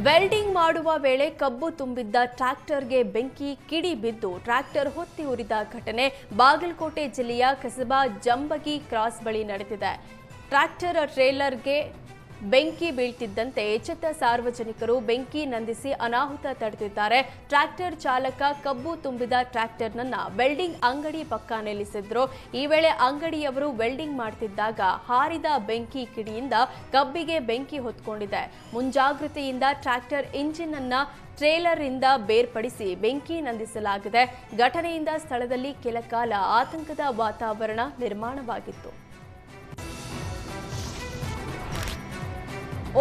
Welding ಮಾಡುವ ವೇಳೆ ಕಬ್ಬು ತುಂಬಿದ್ದ ಟ್ರ್ಯಾಕ್ಟರ್ಗೆ ಬೆಂಕಿ ಕಿಡಿ ಬಿದ್ದು ಟ್ರ್ಯಾಕ್ಟರ್ ಹೊತ್ತಿ ಉರಿದ ಘಟನೆ ಬಾಗಲಕೋಟೆ ಜಿಲ್ಲೆಯ ಕಸಬಾ ಜಂಬಗಿ ಕ್ರಾಸ್ ಬಳಿ ನಡೆದಿದೆ. ಟ್ರ್ಯಾಕ್ಟರ್ ಟ್ರೇಲರ್ಗೆ ಬೆಂಕಿ ಬೀಳ್ತಿದ್ದಂತೆ ಎಚ್ಚೆತ್ತ ಸಾರ್ವಜನಿಕರು ಬೆಂಕಿ ನಂದಿಸಿ ಅನಾಹುತ ತಡೆದಿದ್ದಾರೆ. ಟ್ರ್ಯಾಕ್ಟರ್ ಚಾಲಕ ಕಬ್ಬು ತುಂಬಿದ ಟ್ರ್ಯಾಕ್ಟರ್ನನ್ನ ವೆಲ್ಡಿಂಗ್ ಅಂಗಡಿ ಪಕ್ಕ ನಿಲ್ಲಿಸಿದ್ರು. ಈ ವೇಳೆ ಅಂಗಡಿಯವರು ವೆಲ್ಡಿಂಗ್ ಮಾಡ್ತಿದ್ದಾಗ ಹಾರಿದ ಬೆಂಕಿ ಕಿಡಿಯಿಂದ ಕಬ್ಬಿಗೆ ಬೆಂಕಿ ಹೊತ್ಕೊಂಡಿದೆ. ಮುಂಜಾಗ್ರತೆಯಿಂದ ಟ್ರ್ಯಾಕ್ಟರ್ ಇಂಜಿನ್ ಅನ್ನ ಟ್ರೇಲರ್ ಇಂದ ಬೇರ್ಪಡಿಸಿ ಬೆಂಕಿ ನಂದಿಸಲಾಗಿದೆ. ಘಟನೆಯಿಂದ ಸ್ಥಳದಲ್ಲಿ ಕೆಲಕಾಲ ಆತಂಕದ ವಾತಾವರಣ ನಿರ್ಮಾಣವಾಗಿತ್ತು.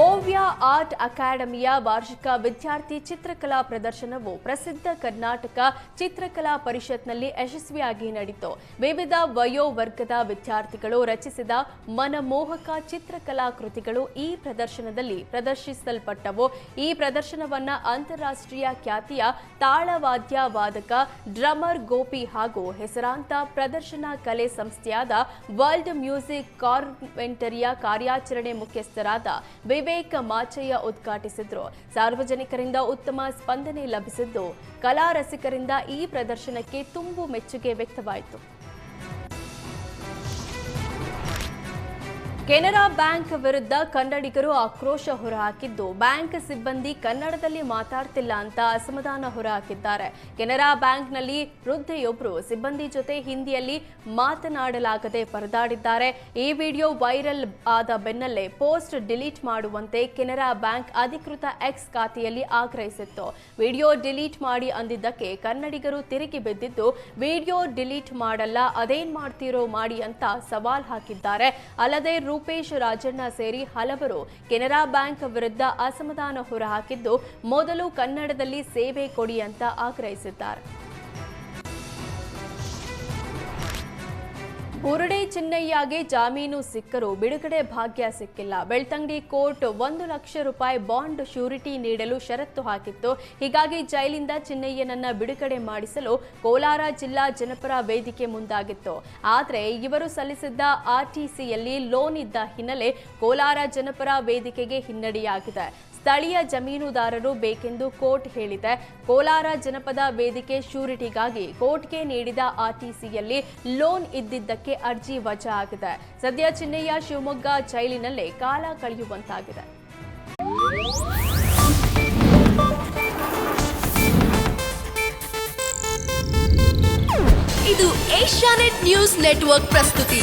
ಓವ್ಯಾ ಆರ್ಟ್ ಅಕಾಡೆಮಿಯ ವಾರ್ಷಿಕ ವಿದ್ಯಾರ್ಥಿ ಚಿತ್ರಕಲಾ ಪ್ರದರ್ಶನವು ಪ್ರಸಿದ್ಧ ಕರ್ನಾಟಕ ಚಿತ್ರಕಲಾ ಪರಿಷತ್ನಲ್ಲಿ ಯಶಸ್ವಿಯಾಗಿ ನಡೆಯಿತು. ವಿವಿಧ ವಯೋವರ್ಗದ ವಿದ್ಯಾರ್ಥಿಗಳು ರಚಿಸಿದ ಮನಮೋಹಕ ಚಿತ್ರಕಲಾ ಕೃತಿಗಳು ಈ ಪ್ರದರ್ಶನದಲ್ಲಿ ಪ್ರದರ್ಶಿಸಲ್ಪಟ್ಟವು. ಈ ಪ್ರದರ್ಶನವನ್ನು ಅಂತಾರಾಷ್ಟ್ರೀಯ ಖ್ಯಾತಿಯ ತಾಳವಾದ್ಯ ವಾದಕ ಡ್ರಮರ್ ಗೋಪಿ ಹಾಗೂ ಹೆಸರಾಂತ ಪ್ರದರ್ಶನ ಕಲೆ ಸಂಸ್ಥೆಯಾದ ವರ್ಲ್ಡ್ ಮ್ಯೂಸಿಕ್ ಕಾನ್ವೆಂಟರಿಯ ಕಾರ್ಯಾಚರಣೆ ಮುಖ್ಯಸ್ಥರಾದ ವಿವೇಕ್ ಮಾಚಯ್ಯ ಉದ್ಘಾಟಿಸಿದ್ರು. ಸಾರ್ವಜನಿಕರಿಂದ ಉತ್ತಮ ಸ್ಪಂದನೆ ಲಭಿಸಿದ್ದು ಕಲಾ ರಸಿಕರಿಂದ ಈ ಪ್ರದರ್ಶನಕ್ಕೆ ತುಂಬು ಮೆಚ್ಚುಗೆ ವ್ಯಕ್ತವಾಯಿತು. ಕೆನರಾ ಬ್ಯಾಂಕ್ ವಿರುದ್ಧ ಕನ್ನಡಿಗರು ಆಕ್ರೋಶ ಹೊರಹಾಕಿದ್ದು ಬ್ಯಾಂಕ್ ಸಿಬ್ಬಂದಿ ಕನ್ನಡದಲ್ಲಿ ಮಾತಾಡ್ತಿಲ್ಲ ಅಂತ ಅಸಮಾಧಾನ ಹೊರಹಾಕಿದ್ದಾರೆ. ಕೆನರಾ ಬ್ಯಾಂಕ್ನಲ್ಲಿ ವೃದ್ಧೆಯೊಬ್ಬರು ಸಿಬ್ಬಂದಿ ಜೊತೆ ಹಿಂದಿಯಲ್ಲಿ ಮಾತನಾಡಲಾಗದೆ ಪರದಾಡಿದ್ದಾರೆ. ಈ ವಿಡಿಯೋ ವೈರಲ್ ಆದ ಬೆನ್ನಲ್ಲೇ ಪೋಸ್ಟ್ ಡಿಲೀಟ್ ಮಾಡುವಂತೆ ಕೆನರಾ ಬ್ಯಾಂಕ್ ಅಧಿಕೃತ ಎಕ್ಸ್ ಖಾತೆಯಲ್ಲಿ ಆಗ್ರಹಿಸಿತ್ತು. ವಿಡಿಯೋ ಡಿಲೀಟ್ ಮಾಡಿ ಅಂದಿದ್ದಕ್ಕೆ ಕನ್ನಡಿಗರು ತಿರುಗಿ ಬಿದ್ದಿದ್ದು ವಿಡಿಯೋ ಡಿಲೀಟ್ ಮಾಡಲ್ಲ, ಅದೇನ್ ಮಾಡ್ತೀರೋ ಮಾಡಿ ಅಂತ ಸವಾಲ್ ಹಾಕಿದ್ದಾರೆ. ಅಲ್ಲದೆ ರೂಪೇಶ್ ರಾಜಣ್ಣ ಸೇರಿ ಹಲವರು ಕೆನರಾ ಬ್ಯಾಂಕ್ ವಿರುದ್ಧ ಅಸಮಾಧಾನ ಹೊರಹಾಕಿದ್ದು ಮೊದಲು ಕನ್ನಡದಲ್ಲಿ ಸೇವೆ ಕೊಡಿ ಅಂತ ಆಗ್ರಹಿಸಿದ್ದಾರೆ. ಬುರುಡೆ ಚಿನ್ನಯ್ಯಗೆ ಜಾಮೀನು ಸಿಕ್ಕರೂ ಬಿಡುಗಡೆ ಭಾಗ್ಯ ಸಿಕ್ಕಿಲ್ಲ. ಬೆಳ್ತಂಗಡಿ ಕೋರ್ಟ್ 1 ಲಕ್ಷ ರೂಪಾಯಿ ಬಾಂಡ್ ಶ್ಯೂರಿಟಿ ನೀಡಲು ಷರತ್ತು ಹಾಕಿತ್ತು. ಹೀಗಾಗಿ ಜೈಲಿಂದ ಚಿನ್ನಯ್ಯನನ್ನ ಬಿಡುಗಡೆ ಮಾಡಿಸಲು ಕೋಲಾರ ಜಿಲ್ಲಾ ಜನಪರ ವೇದಿಕೆ ಮುಂದಾಗಿತ್ತು. ಆದರೆ ಇವರು ಸಲ್ಲಿಸಿದ್ದ ಆರ್ಟಿಸಿಯಲ್ಲಿ ಲೋನ್ ಇದ್ದ ಹಿನ್ನೆಲೆ ಕೋಲಾರ ಜನಪರ ವೇದಿಕೆಗೆ ಹಿನ್ನಡೆಯಾಗಿದೆ. ಸ್ಥಳೀಯ ಜಮೀನುದಾರರು ಬೇಕೆಂದು ಕೋರ್ಟ್ ಹೇಳಿದೆ. ಕೋಲಾರ ಜನಪದ ವೇದಿಕೆ ಶ್ಯೂರಿಟಿಗಾಗಿ ಕೋರ್ಟ್ಗೆ ನೀಡಿದ ಆರ್ಟಿಸಿಯಲ್ಲಿ ಲೋನ್ ಇದ್ದಿದ್ದಕ್ಕೆ ಅರ್ಜಿ ವಜಾ ಆಗಿದೆ. ಸದ್ಯ ಚಿನ್ನಯ್ಯ ಶಿವಮೊಗ್ಗ ಜೈಲಿನಲ್ಲೇ ಕಾಲ ಕಳೆಯುವಂತಾಗಿದೆ. ಇದು ಏಷ್ಯಾನೆಟ್ ನ್ಯೂಸ್ ನೆಟ್ವರ್ಕ್ ಪ್ರಸ್ತುತಿ.